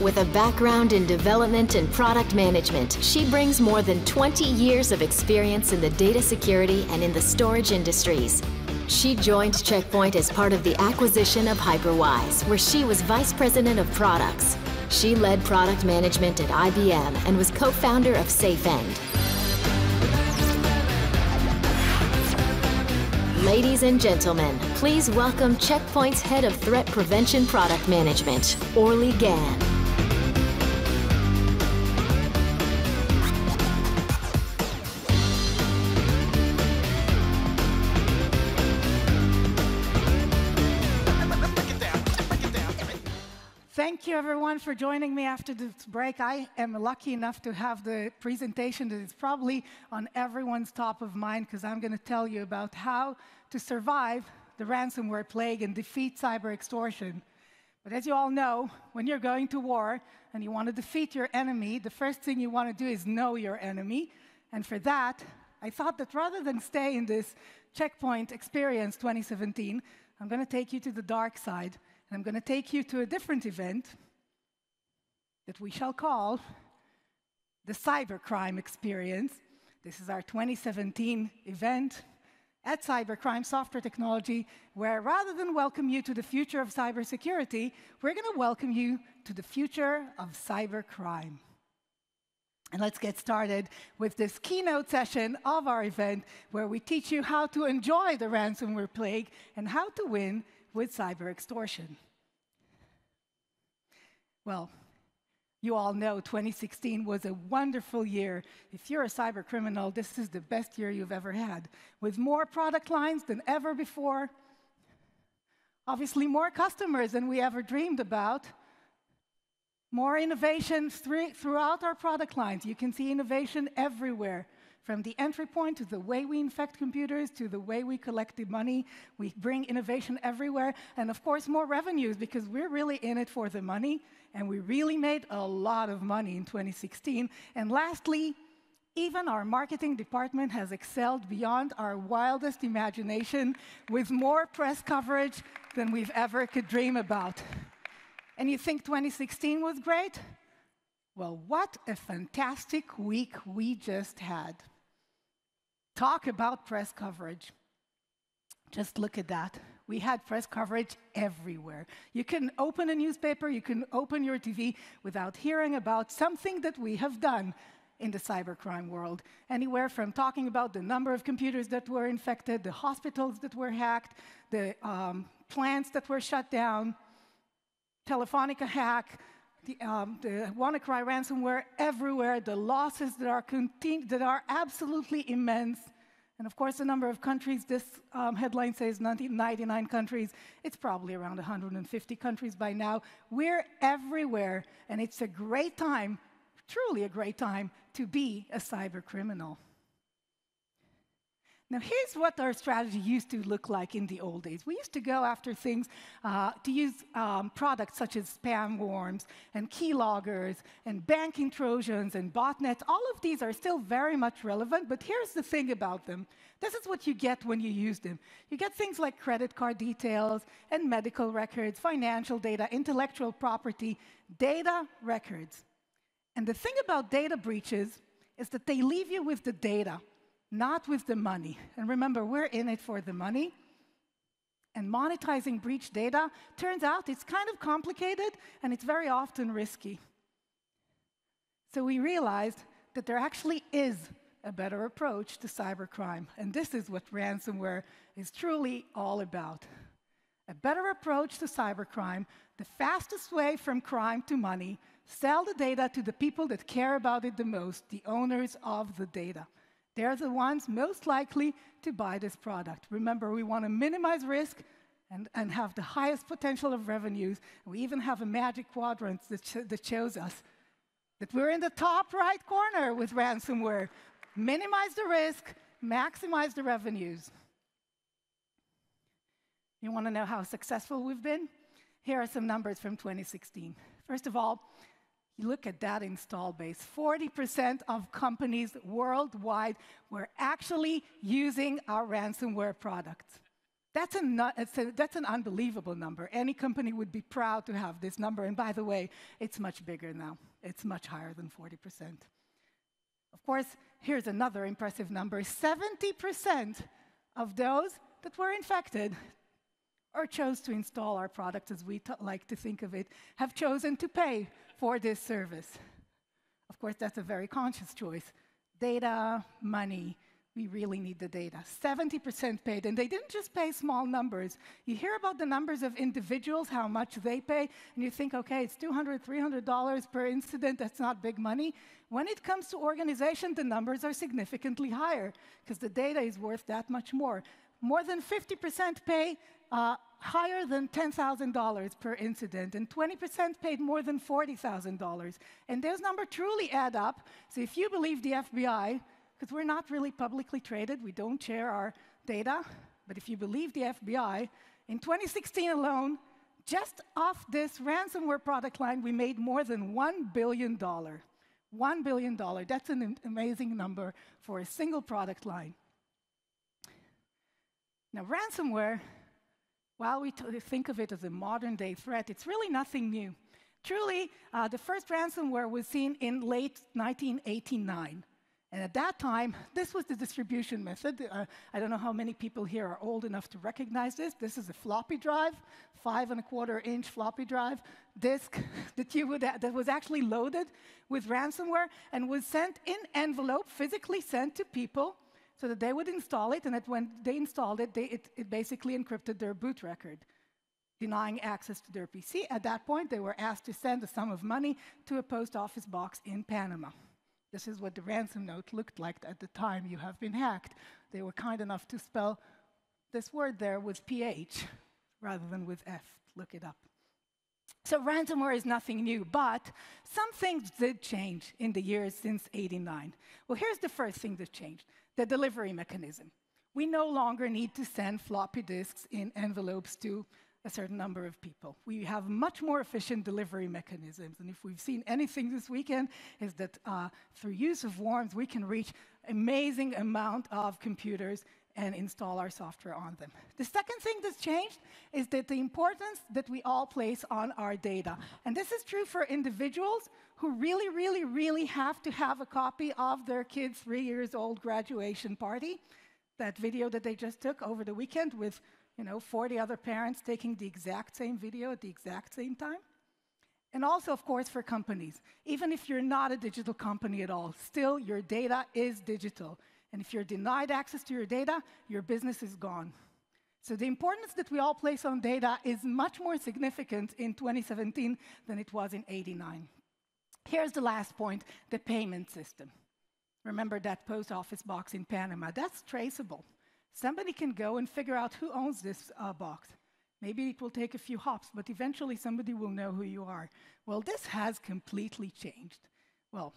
With a background in development and product management, she brings more than 20 years of experience in the data security and in the storage industries. She joined Check Point as part of the acquisition of Hyperwise, where she was Vice President of Products. She led product management at IBM and was co-founder of SafeEnd. Ladies and gentlemen, please welcome Check Point's Head of Threat Prevention Product Management, Orli Gann. Thank you, everyone, for joining me after this break. I am lucky enough to have the presentation that is probably on everyone's top of mind, because I'm going to tell you about how to survive the ransomware plague and defeat cyber extortion. But as you all know, when you're going to war and you want to defeat your enemy, the first thing you want to do is know your enemy. And for that, I thought that rather than stay in this Check Point Experience 2017, I'm going to take you to the dark side. I'm going to take you to a different event that we shall call the Cybercrime Experience. This is our 2017 event at Cybercrime Software Technology, where rather than welcome you to the future of cybersecurity, we're going to welcome you to the future of cybercrime. And let's get started with this keynote session of our event, where we teach you how to enjoy the ransomware plague and how to win with cyber extortion. Well, you all know 2016 was a wonderful year. If you're a cyber criminal, this is the best year you've ever had, with more product lines than ever before, obviously more customers than we ever dreamed about, more innovation throughout our product lines. You can see innovation everywhere. From the entry point to the way we infect computers to the way we collect the money, we bring innovation everywhere. And of course, more revenues, because we're really in it for the money. And we really made a lot of money in 2016. And lastly, even our marketing department has excelled beyond our wildest imagination, with more press coverage than we've ever could dream about. And you think 2016 was great? Well, what a fantastic week we just had. Talk about press coverage. Just look at that. We had press coverage everywhere. You can open a newspaper, you can open your TV without hearing about something that we have done in the cybercrime world. Anywhere from talking about the number of computers that were infected, the hospitals that were hacked, the plants that were shut down, Telefonica hack, the WannaCry ransomware everywhere, the losses that are absolutely immense. And of course, the number of countries, this headline says 99 countries. It's probably around 150 countries by now. We're everywhere, and it's a great time, truly a great time, to be a cyber criminal. Now, here's what our strategy used to look like in the old days. We used to go after things to use products such as spam worms and keyloggers and banking trojans and botnets. All of these are still very much relevant, but here's the thing about them. This is what you get when you use them. You get things like credit card details and medical records, financial data, intellectual property, data records. And the thing about data breaches is that they leave you with the data, not with the money. And remember, we're in it for the money. And monetizing breach data, turns out it's kind of complicated, and it's very often risky. So we realized that there actually is a better approach to cybercrime. And this is what ransomware is truly all about. A better approach to cybercrime, the fastest way from crime to money, sell the data to the people that care about it the most, the owners of the data. They're the ones most likely to buy this product. Remember, we want to minimize risk and have the highest potential of revenues. We even have a magic quadrant that shows us that we're in the top right corner with ransomware. Minimize the risk, maximize the revenues. You want to know how successful we've been? Here are some numbers from 2016. First of all, you look at that install base. 40% of companies worldwide were actually using our ransomware products. That's an unbelievable number. Any company would be proud to have this number. And by the way, it's much bigger now. It's much higher than 40%. Of course, here's another impressive number. 70% of those that were infected or chose to install our product, as we like to think of it, have chosen to pay for this service. Of course, that's a very conscious choice. Data, money. We really need the data. 70% paid, and they didn't just pay small numbers. You hear about the numbers of individuals, how much they pay, and you think, okay, it's $200, $300 per incident, that's not big money. When it comes to organization, the numbers are significantly higher, because the data is worth that much more. More than 50% pay higher than $10,000 per incident, and 20% paid more than $40,000. And those numbers truly add up. So if you believe the FBI, because we're not really publicly traded, we don't share our data, but if you believe the FBI, in 2016 alone, just off this ransomware product line, we made more than $1 billion. $1 billion, that's an amazing number for a single product line. Now, ransomware, while we think of it as a modern-day threat, it's really nothing new. Truly, the first ransomware was seen in late 1989. And at that time, this was the distribution method. I don't know how many people here are old enough to recognize this. This is a floppy drive, 5.25-inch floppy drive disk that was actually loaded with ransomware and was sent in envelope, physically sent to people so that they would install it. And that when they installed it, it basically encrypted their boot record, denying access to their PC. At that point, they were asked to send a sum of money to a post office box in Panama. This is what the ransom note looked like at the time you have been hacked. They were kind enough to spell this word there with PH rather than with F. Look it up. So ransomware is nothing new, but some things did change in the years since '89. Well, here's the first thing that changed, the delivery mechanism. We no longer need to send floppy disks in envelopes to a certain number of people. We have much more efficient delivery mechanisms, and if we've seen anything this weekend, is that through use of worms, we can reach amazing amount of computers and install our software on them. The second thing that's changed is that the importance that we all place on our data. And this is true for individuals who really, really, really have to have a copy of their kid's 3-year-old graduation party. That video that they just took over the weekend with 40 other parents taking the exact same video at the exact same time. And also, of course, for companies. Even if you're not a digital company at all, still your data is digital. And if you're denied access to your data, your business is gone. So the importance that we all place on data is much more significant in 2017 than it was in '89. Here's the last point, the payment system. Remember that post office box in Panama? That's traceable. Somebody can go and figure out who owns this box. Maybe it will take a few hops, but eventually somebody will know who you are. Well, this has completely changed. Well,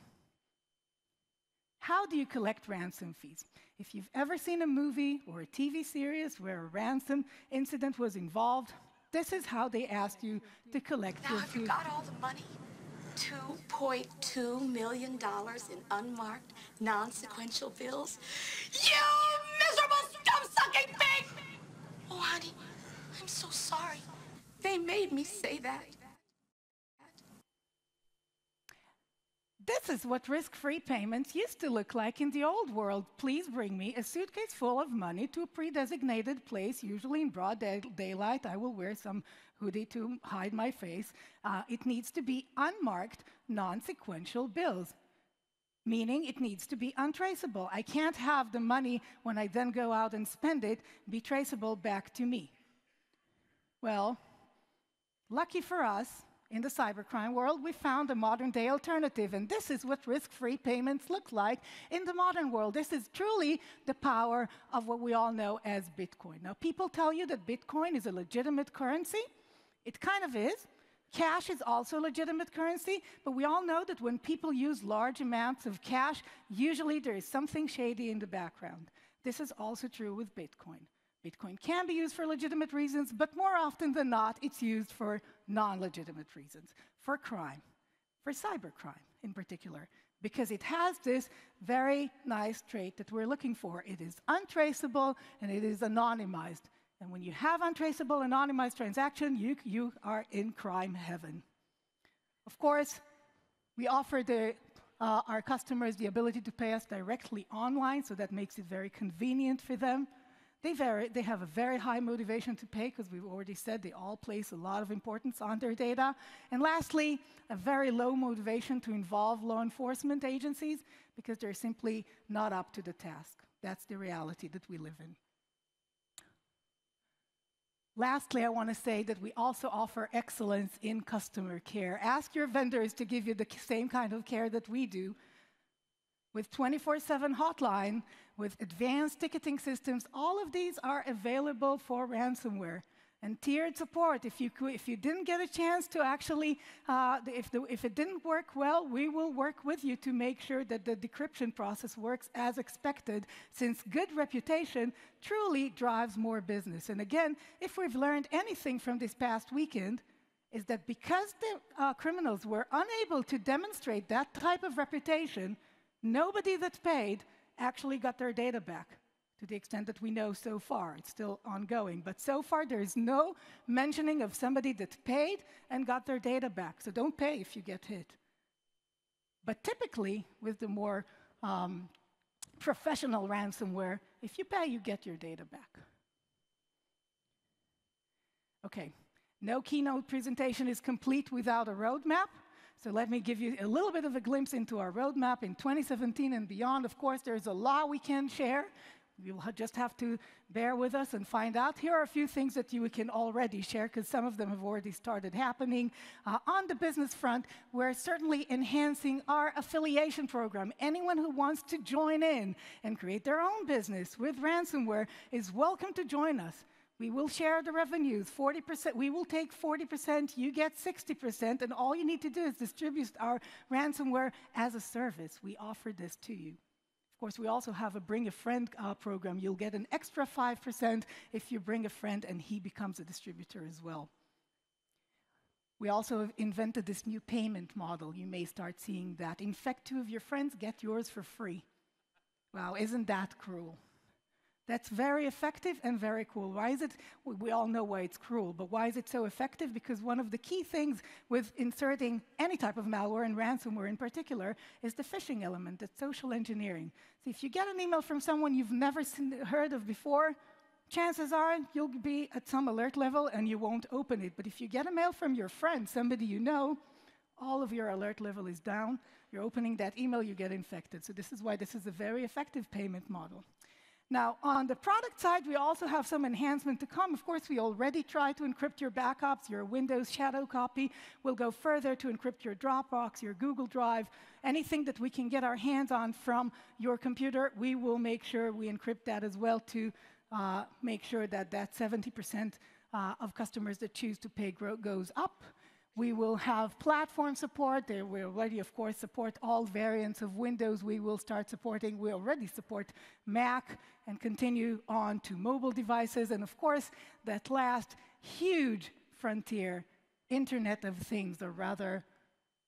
how do you collect ransom fees? If you've ever seen a movie or a TV series where a ransom incident was involved, this is how they asked you to collect your fee. Now have you got all the money? $2.2 million in unmarked, non-sequential bills? You miserable, scum-sucking pig! Oh, honey, I'm so sorry. They made me say that. This is what risk-free payments used to look like in the old world. Please bring me a suitcase full of money to a pre-designated place, usually in broad daylight. I will wear some hoodie to hide my face. It needs to be unmarked, non-sequential bills, meaning it needs to be untraceable. I can't have the money, when I then go out and spend it, be traceable back to me. Well, lucky for us, in the cybercrime world, we found a modern-day alternative, and this is what risk-free payments look like in the modern world. This is truly the power of what we all know as Bitcoin. Now, people tell you that Bitcoin is a legitimate currency. It kind of is. Cash is also legitimate currency, but we all know that when people use large amounts of cash, usually there is something shady in the background. This is also true with Bitcoin. Bitcoin can be used for legitimate reasons, but more often than not, it's used for non-legitimate reasons, for crime, for cybercrime in particular, because it has this very nice trait that we're looking for. It is untraceable and it is anonymized. And when you have untraceable, anonymized transaction, you are in crime heaven. Of course, we offer our customers the ability to pay us directly online, so that makes it very convenient for them. They have a very high motivation to pay, because we've already said they all place a lot of importance on their data. And lastly, a very low motivation to involve law enforcement agencies, because they're simply not up to the task. That's the reality that we live in. Lastly, I want to say that we also offer excellence in customer care. Ask your vendors to give you the same kind of care that we do. With 24/7 hotline, with advanced ticketing systems, all of these are available for ransomware. And tiered support, if you didn't get a chance to actually, if it didn't work well, we will work with you to make sure that the decryption process works as expected, since good reputation truly drives more business. And again, if we've learned anything from this past weekend, is that because the criminals were unable to demonstrate that type of reputation, nobody that paid actually got their data back. To the extent that we know so far. It's still ongoing. But so far, there is no mentioning of somebody that paid and got their data back. So don't pay if you get hit. But typically, with the more professional ransomware, if you pay, you get your data back. Okay, no keynote presentation is complete without a roadmap. So let me give you a little bit of a glimpse into our roadmap in 2017 and beyond. Of course, there's a lot we can share. You'll just have to bear with us and find out. Here are a few things that you can already share, because some of them have already started happening. On the business front, we're certainly enhancing our affiliation program. Anyone who wants to join in and create their own business with ransomware is welcome to join us. We will share the revenues, 40%. We will take 40%, you get 60%, and all you need to do is distribute our ransomware as a service. We offer this to you. Of course, we also have a Bring a Friend program. You'll get an extra 5% if you bring a friend and he becomes a distributor as well. We also have invented this new payment model. You may start seeing that. Infect 2 of your friends, get yours for free. Wow, isn't that cruel? That's very effective and very cool. Why is it? We all know why it's cruel, but why is it so effective? Because one of the key things with inserting any type of malware, and ransomware in particular, is the phishing element, the social engineering. So if you get an email from someone you've never heard of before, chances are you'll be at some alert level and you won't open it. But if you get a mail from your friend, somebody you know, all of your alert level is down. You're opening that email, you get infected. So this is why this is a very effective payment model. Now, on the product side, we also have some enhancement to come. Of course, we already try to encrypt your backups, your Windows shadow copy. We'll go further to encrypt your Dropbox, your Google Drive, anything that we can get our hands on from your computer. We will make sure we encrypt that as well to make sure that that 70% of customers that choose to pay goes up. We will have platform support. We already, of course, support all variants of Windows. We will start supporting, we already support Mac and continue on to mobile devices. And of course, that last huge frontier, Internet of Things, or rather,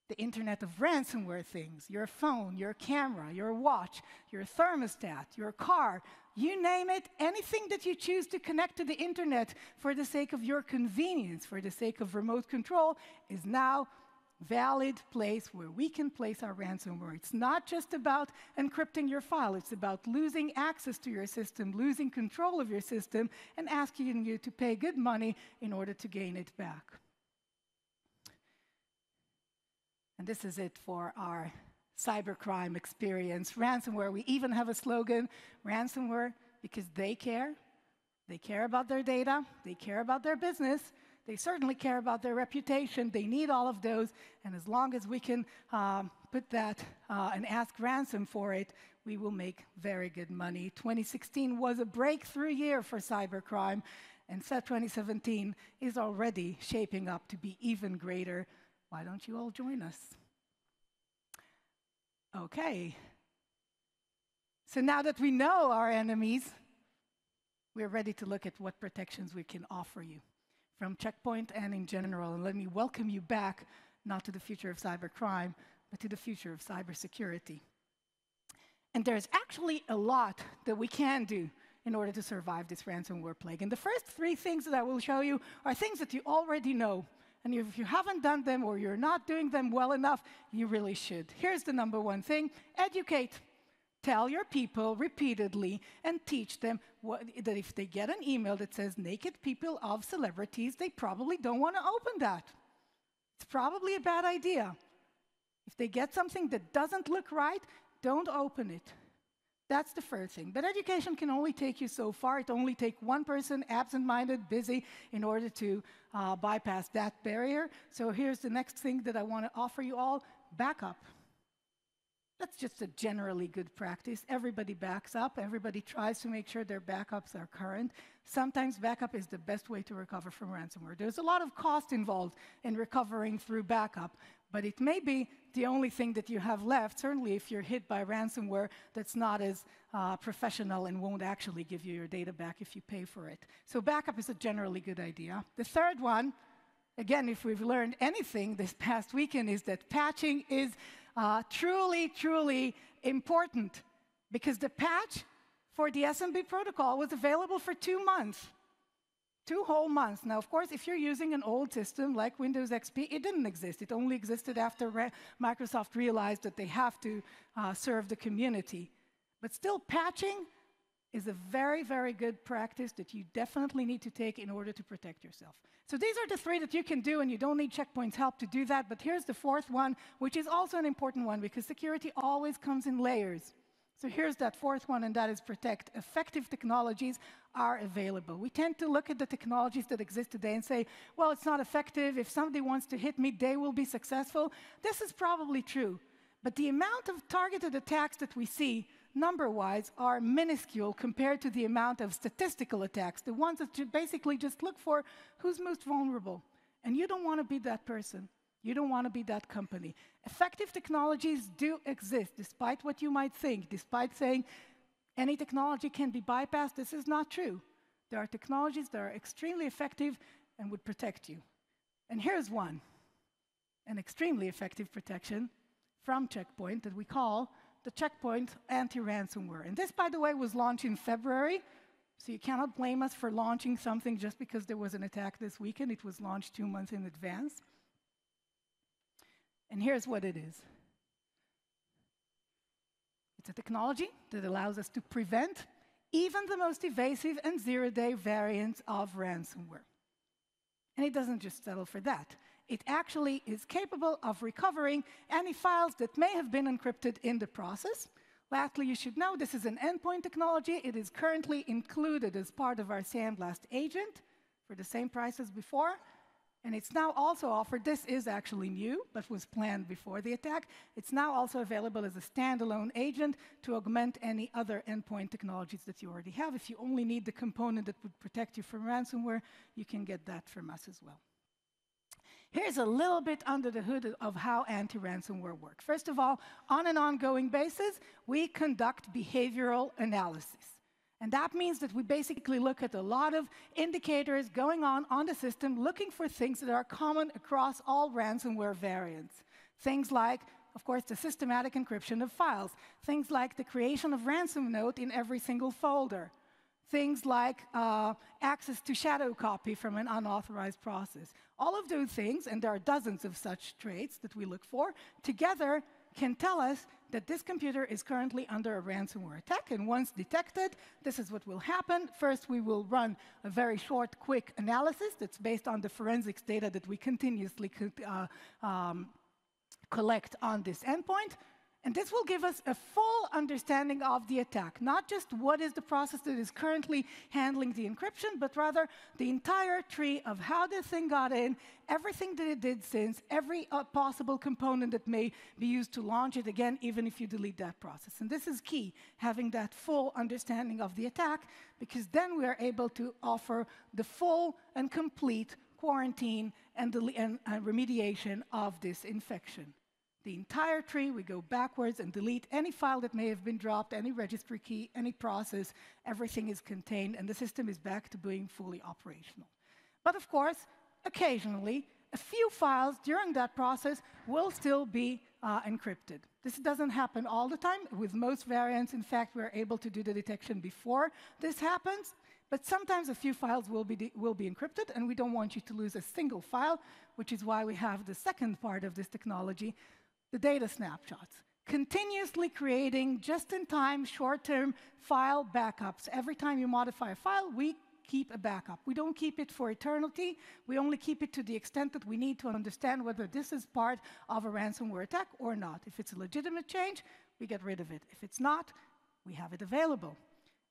the Internet of ransomware things, your phone, your camera, your watch, your thermostat, your car, you name it, anything that you choose to connect to the Internet for the sake of your convenience, for the sake of remote control, is now a valid place where we can place our ransomware. It's not just about encrypting your file, it's about losing access to your system, losing control of your system, and asking you to pay good money in order to gain it back. And this is it for our cybercrime experience. Ransomware, we even have a slogan, ransomware because they care. They care about their data, they care about their business, they certainly care about their reputation, they need all of those, and as long as we can put that and ask ransom for it, we will make very good money. 2016 was a breakthrough year for cybercrime, and 2017 is already shaping up to be even greater. Why don't you all join us? Okay. So now that we know our enemies, we're ready to look at what protections we can offer you from Check Point and in general. And let me welcome you back, not to the future of cybercrime, but to the future of cybersecurity. And there's actually a lot that we can do in order to survive this ransomware plague. And the first three things that I will show you are things that you already know. And if you haven't done them or you're not doing them well enough, you really should. Here's the number one thing: educate. Tell your people repeatedly and teach them that if they get an email that says naked people of celebrities, they probably don't want to open that. It's probably a bad idea. If they get something that doesn't look right, don't open it. That's the first thing. But education can only take you so far. It only takes one person, absent-minded, busy, in order to bypass that barrier. So here's the next thing that I want to offer you all: backup. That's just a generally good practice. Everybody backs up. Everybody tries to make sure their backups are current. Sometimes backup is the best way to recover from ransomware. There's a lot of cost involved in recovering through backup, but it may be the only thing that you have left, certainly if you're hit by ransomware that's not as professional and won't actually give you your data back if you pay for it. So backup is a generally good idea. The third one, again, if we've learned anything this past weekend, is that patching is truly important, because the patch for the SMB protocol was available for 2 months. 2 whole months. Now, of course, if you're using an old system like Windows XP, it didn't exist. It only existed after Microsoft realized that they have to serve the community. But still, patching is a very good practice that you definitely need to take in order to protect yourself. So these are the 3 that you can do, and you don't need Check Point's help to do that. But here's the 4th one, which is also an important one, because security always comes in layers. So here's that 4th one, and that is protect. Effective technologies are available. We tend to look at the technologies that exist today and say, well, it's not effective. If somebody wants to hit me, they will be successful. This is probably true. But the amount of targeted attacks that we see, number-wise, are minuscule compared to the amount of statistical attacks, the ones that you basically just look for who's most vulnerable. And you don't want to be that person. You don't want to be that company. Effective technologies do exist, despite what you might think, despite saying any technology can be bypassed. This is not true. There are technologies that are extremely effective and would protect you. And here's one, an extremely effective protection from Check Point that we call the Check Point Anti-Ransomware. And this, by the way, was launched in February, so you cannot blame us for launching something just because there was an attack this weekend. It was launched 2 months in advance. And here's what it is. It's a technology that allows us to prevent even the most evasive and zero-day variants of ransomware. And it doesn't just settle for that. It actually is capable of recovering any files that may have been encrypted in the process. Lastly, you should know this is an endpoint technology. It is currently included as part of our SandBlast agent for the same price as before. And it's now also offered, this is actually new, but was planned before the attack. It's now also available as a standalone agent to augment any other endpoint technologies that you already have. If you only need the component that would protect you from ransomware, you can get that from us as well. Here's a little bit under the hood of how anti-ransomware works. First of all, on an ongoing basis, we conduct behavioral analysis. And that means that we basically look at a lot of indicators going on the system, looking for things that are common across all ransomware variants. Things like, of course, the systematic encryption of files. Things like the creation of ransom note in every single folder. Things like access to shadow copy from an unauthorized process. All of those things, and there are dozens of such traits that we look for, together can tell us that this computer is currently under a ransomware attack. And once detected, this is what will happen. First, we will run a very short, quick analysis that's based on the forensics data that we continuously collect on this endpoint. And this will give us a full understanding of the attack, not just what is the process that is currently handling the encryption, but rather the entire tree of how this thing got in, everything that it did since, every possible component that may be used to launch it again, even if you delete that process. And this is key, having that full understanding of the attack, because then we are able to offer the full and complete quarantine and remediation of this infection. The entire tree, we go backwards and delete any file that may have been dropped, any registry key, any process, everything is contained, and the system is back to being fully operational. But of course, occasionally, a few files during that process will still be encrypted. This doesn't happen all the time. With most variants, in fact, we're able to do the detection before this happens. But sometimes a few files will be encrypted, and we don't want you to lose a single file, which is why we have the second part of this technology, the data snapshots. Continuously creating just-in-time, short-term file backups. Every time you modify a file, we keep a backup. We don't keep it for eternity. We only keep it to the extent that we need to understand whether this is part of a ransomware attack or not. If it's a legitimate change, we get rid of it. If it's not, we have it available.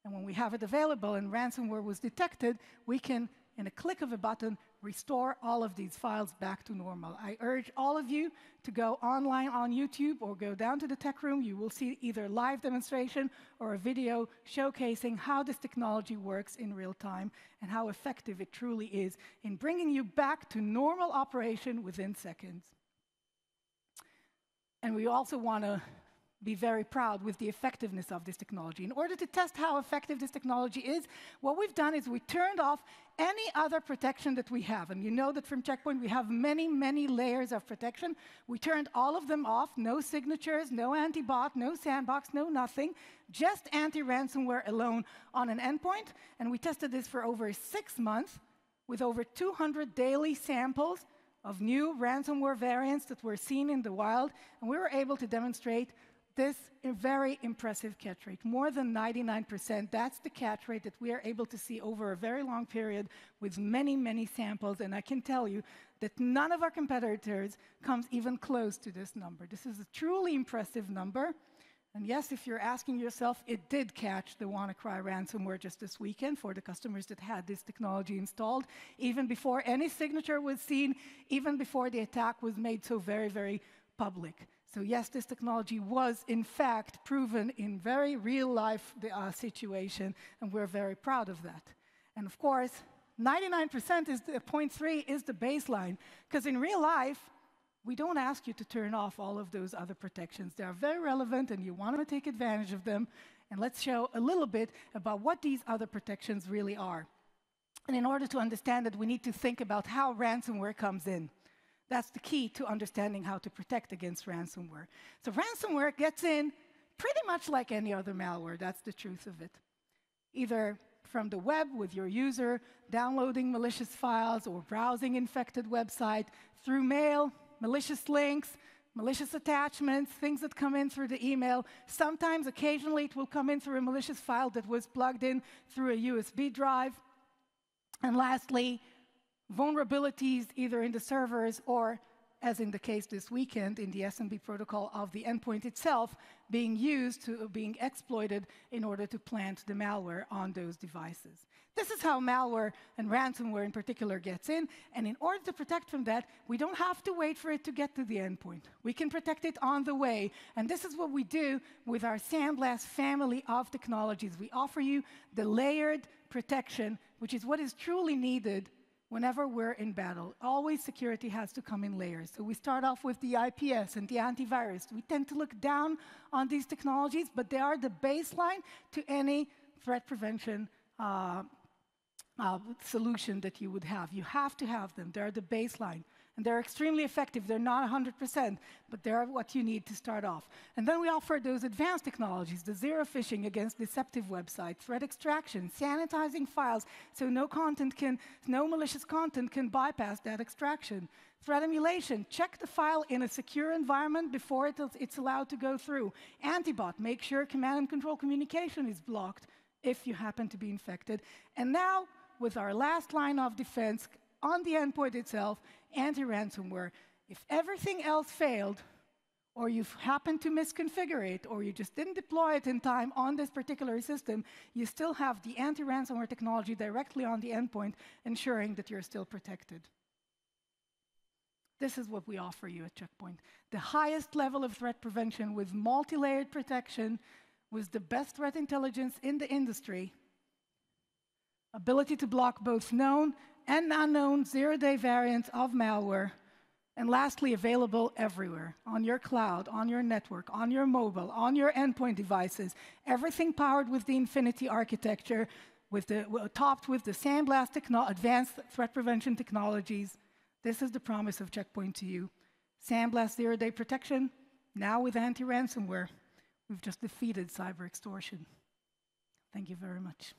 And when we have it available and ransomware was detected, we can, in a click of a button, restore all of these files back to normal. I urge all of you to go online on YouTube or go down to the tech room. You will see either a live demonstration or a video showcasing how this technology works in real time and how effective it truly is in bringing you back to normal operation within seconds. And we also want to be very proud with the effectiveness of this technology. In order to test how effective this technology is, what we've done is we turned off any other protection that we have. And you know that from Check Point we have many, many layers of protection. We turned all of them off, no signatures, no anti-bot, no sandbox, no nothing, just anti-ransomware alone on an endpoint. And we tested this for over 6 months with over 200 daily samples of new ransomware variants that were seen in the wild. And we were able to demonstrate this very impressive catch rate, more than 99%. That's the catch rate that we are able to see over a very long period with many, many samples. And I can tell you that none of our competitors comes even close to this number. This is a truly impressive number. And yes, if you're asking yourself, it did catch the WannaCry ransomware just this weekend for the customers that had this technology installed, even before any signature was seen, even before the attack was made so very, very public. So yes, this technology was, in fact, proven in very real-life situation, and we're very proud of that. And of course, 99% is the 0.3 is the baseline, because in real life, we don't ask you to turn off all of those other protections. They are very relevant, and you want to take advantage of them. And let's show a little bit about what these other protections really are. And in order to understand it, we need to think about how ransomware comes in. That's the key to understanding how to protect against ransomware. So ransomware gets in pretty much like any other malware. That's the truth of it. Either from the web with your user, downloading malicious files or browsing infected website, through mail, malicious links, malicious attachments, things that come in through the email. Sometimes, occasionally, it will come in through a malicious file that was plugged in through a USB drive. And lastly, vulnerabilities either in the servers or, as in the case this weekend, in the SMB protocol of the endpoint itself, being exploited in order to plant the malware on those devices. This is how malware and ransomware in particular gets in, and in order to protect from that, we don't have to wait for it to get to the endpoint. We can protect it on the way, and this is what we do with our SandBlast family of technologies. We offer you the layered protection, which is what is truly needed whenever we're in battle. Always security has to come in layers. So we start off with the IPS and the antivirus. We tend to look down on these technologies, but they are the baseline to any threat prevention solution that you would have. You have to have them. They're the baseline. And they're extremely effective. They're not 100%, but they're what you need to start off. And then we offer those advanced technologies, the zero phishing against deceptive websites, threat extraction, sanitizing files so no malicious content can bypass that extraction. Threat emulation, check the file in a secure environment before it's allowed to go through. Anti-bot, make sure command and control communication is blocked if you happen to be infected. And now, with our last line of defense, on the endpoint itself, anti-ransomware. If everything else failed, or you've happened to misconfigure it, or you just didn't deploy it in time on this particular system, you still have the anti-ransomware technology directly on the endpoint, ensuring that you're still protected. This is what we offer you at Check Point. The highest level of threat prevention with multi-layered protection, with the best threat intelligence in the industry, ability to block both known and unknown zero-day variants of malware, and lastly, available everywhere, on your cloud, on your network, on your mobile, on your endpoint devices, everything powered with the Infinity architecture, topped with the SandBlast advanced threat prevention technologies, This is the promise of Check Point to you. SandBlast zero-day protection, now with anti-ransomware. We've just defeated cyber extortion. Thank you very much.